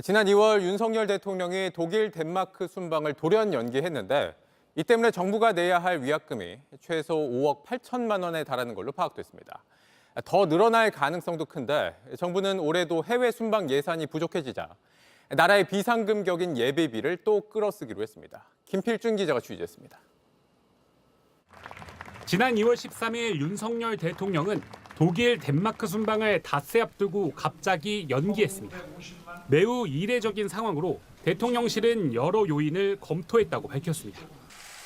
지난 2월 윤석열 대통령이 독일, 덴마크 순방을 돌연 연기했는데 이 때문에 정부가 내야 할 위약금이 최소 5억 8천만 원에 달하는 걸로 파악됐습니다. 더 늘어날 가능성도 큰데 정부는 올해도 해외 순방 예산이 부족해지자 나라의 비상금 격인 예비비를 또 끌어쓰기로 했습니다. 김필준 기자가 취재했습니다. 지난 2월 13일 윤석열 대통령은 독일, 덴마크 순방을 닷새 앞두고 갑자기 연기했습니다. 매우 이례적인 상황으로 대통령실은 여러 요인을 검토했다고 밝혔습니다.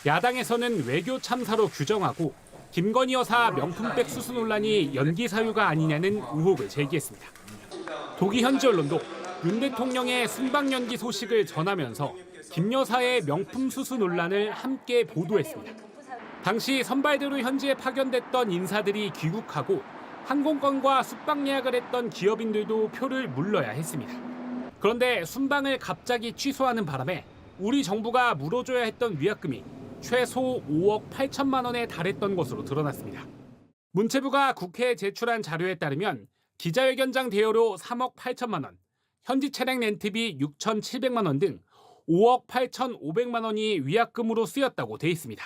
야당에서는 외교 참사로 규정하고 김건희 여사 명품백 수수 논란이 연기 사유가 아니냐는 의혹을 제기했습니다. 독일 현지 언론도 윤 대통령의 순방 연기 소식을 전하면서 김 여사의 명품 수수 논란을 함께 보도했습니다. 당시 선발대로 현지에 파견됐던 인사들이 귀국하고 항공권과 숙박 예약을 했던 기업인들도 표를 물러야 했습니다. 그런데 순방을 갑자기 취소하는 바람에 우리 정부가 물어줘야 했던 위약금이 최소 5억 8천만 원에 달했던 것으로 드러났습니다. 문체부가 국회에 제출한 자료에 따르면 기자회견장 대여료 3억 8천만 원, 현지 차량 렌트비 6,700만 원 등 5억 8,500만 원이 위약금으로 쓰였다고 돼 있습니다.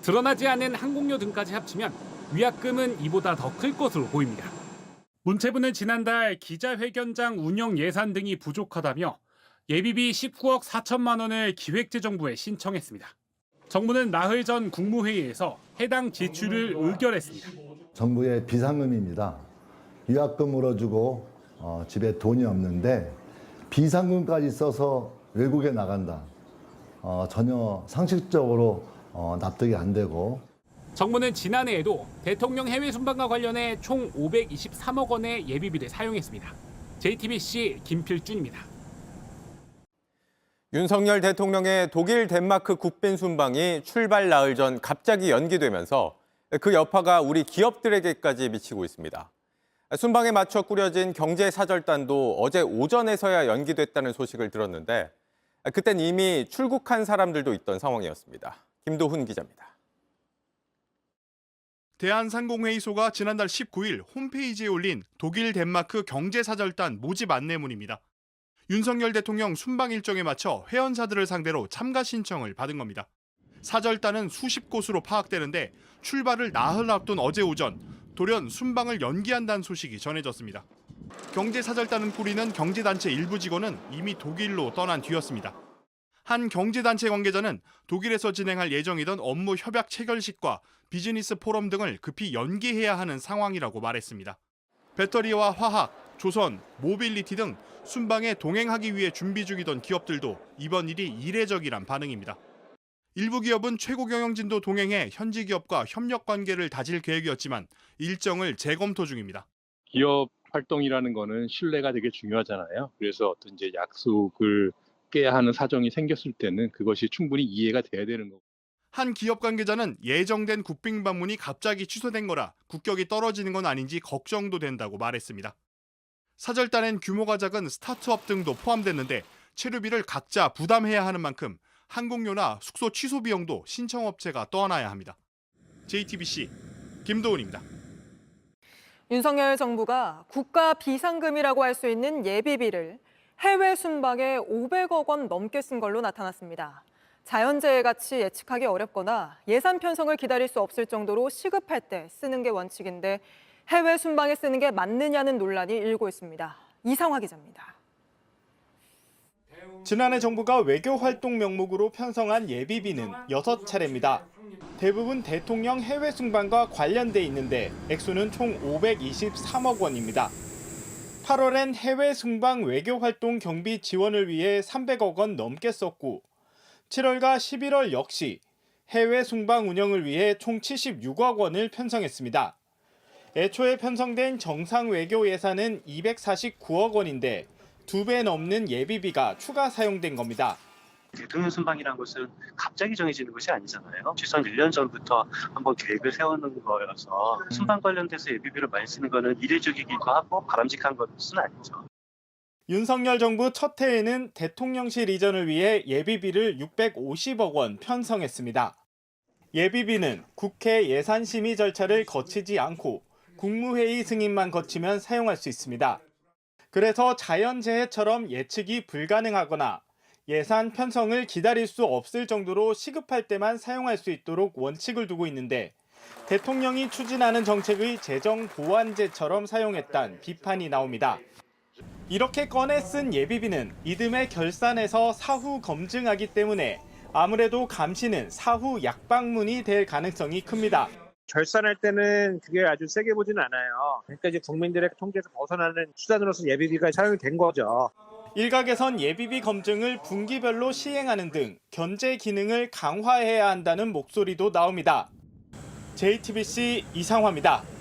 드러나지 않은 항공료 등까지 합치면 위약금은 이보다 더 클 것으로 보입니다. 문체부는 지난달 기자회견장 운영 예산 등이 부족하다며 예비비 19억 4천만 원을 기획재정부에 신청했습니다. 정부는 나흘 전 국무회의에서 해당 지출을 의결했습니다. 정부의 비상금입니다. 위약금 물어주고 집에 돈이 없는데 비상금까지 써서 외국에 나간다. 전혀 상식적으로 납득이 안 되고. 정부는 지난해에도 대통령 해외 순방과 관련해 총 523억 원의 예비비를 사용했습니다. JTBC 김필준입니다. 윤석열 대통령의 독일, 덴마크 국빈 순방이 출발 나흘 전 갑자기 연기되면서 그 여파가 우리 기업들에게까지 미치고 있습니다. 순방에 맞춰 꾸려진 경제사절단도 어제 오전에서야 연기됐다는 소식을 들었는데 그땐 이미 출국한 사람들도 있던 상황이었습니다. 김도훈 기자입니다. 대한상공회의소가 지난달 19일 홈페이지에 올린 독일, 덴마크 경제사절단 모집 안내문입니다. 윤석열 대통령 순방 일정에 맞춰 회원사들을 상대로 참가 신청을 받은 겁니다. 사절단은 수십 곳으로 파악되는데 출발을 나흘 앞둔 어제 오전 돌연 순방을 연기한다는 소식이 전해졌습니다. 경제사절단은 꾸리는 경제단체 일부 직원은 이미 독일로 떠난 뒤였습니다. 한 경제단체 관계자는 독일에서 진행할 예정이던 업무 협약 체결식과 비즈니스 포럼 등을 급히 연기해야 하는 상황이라고 말했습니다. 배터리와 화학, 조선, 모빌리티 등 순방에 동행하기 위해 준비 중이던 기업들도 이번 일이 이례적이란 반응입니다. 일부 기업은 최고 경영진도 동행해 현지 기업과 협력 관계를 다질 계획이었지만 일정을 재검토 중입니다. 기업 활동이라는 거는 신뢰가 되게 중요하잖아요. 그래서 어떤 이제 약속을 깨야 하는 사정이 생겼을 때는 그것이 충분히 이해가 돼야 되는 거고. 한 기업 관계자는 예정된 국빈 방문이 갑자기 취소된 거라 국격이 떨어지는 건 아닌지 걱정도 된다고 말했습니다. 사절단엔 규모가 작은 스타트업 등도 포함됐는데 체류비를 각자 부담해야 하는 만큼 항공료나 숙소 취소 비용도 신청업체가 떠안아야 합니다. JTBC 김도훈입니다. 윤석열 정부가 국가 비상금이라고 할 수 있는 예비비를 해외 순방에 500억 원 넘게 쓴 걸로 나타났습니다. 자연재해 같이 예측하기 어렵거나 예산 편성을 기다릴 수 없을 정도로 시급할 때 쓰는 게 원칙인데 해외 순방에 쓰는 게 맞느냐는 논란이 일고 있습니다. 이상화 기자입니다. 지난해 정부가 외교활동 명목으로 편성한 예비비는 6차례입니다. 대부분 대통령 해외 순방과 관련돼 있는데 액수는 총 523억 원입니다. 8월엔 해외 순방 외교활동 경비 지원을 위해 300억 원 넘게 썼고 7월과 11월 역시 해외 순방 운영을 위해 총 76억 원을 편성했습니다. 애초에 편성된 정상 외교 예산은 249억 원인데 2배 넘는 예비비가 추가 사용된 겁니다. 대통령 순방이라는 것은 갑자기 정해지는 것이 아니잖아요. 최소한 1년 전부터 한번 계획을 세우는 거여서 순방 관련돼서 예비비를 많이 쓰는 것은 이례적이기도 하고 바람직한 것은 아니죠. 윤석열 정부 첫 해에는 대통령실 이전을 위해 예비비를 650억 원 편성했습니다. 예비비는 국회 예산심의 절차를 거치지 않고 국무회의 승인만 거치면 사용할 수 있습니다. 그래서 자연재해처럼 예측이 불가능하거나 예산 편성을 기다릴 수 없을 정도로 시급할 때만 사용할 수 있도록 원칙을 두고 있는데 대통령이 추진하는 정책의 재정 보완제처럼 사용했다는 비판이 나옵니다. 이렇게 꺼내 쓴 예비비는 이듬해 결산해서 사후 검증하기 때문에 아무래도 감시는 사후 약방문이 될 가능성이 큽니다. 결산할 때는 그게 아주 세게 보지는 않아요. 그러니까 이제 국민들의 통제에서 벗어나는 수단으로서 예비비가 사용이 된 거죠. 일각에선 예비비 검증을 분기별로 시행하는 등 견제 기능을 강화해야 한다는 목소리도 나옵니다. JTBC 이상화입니다.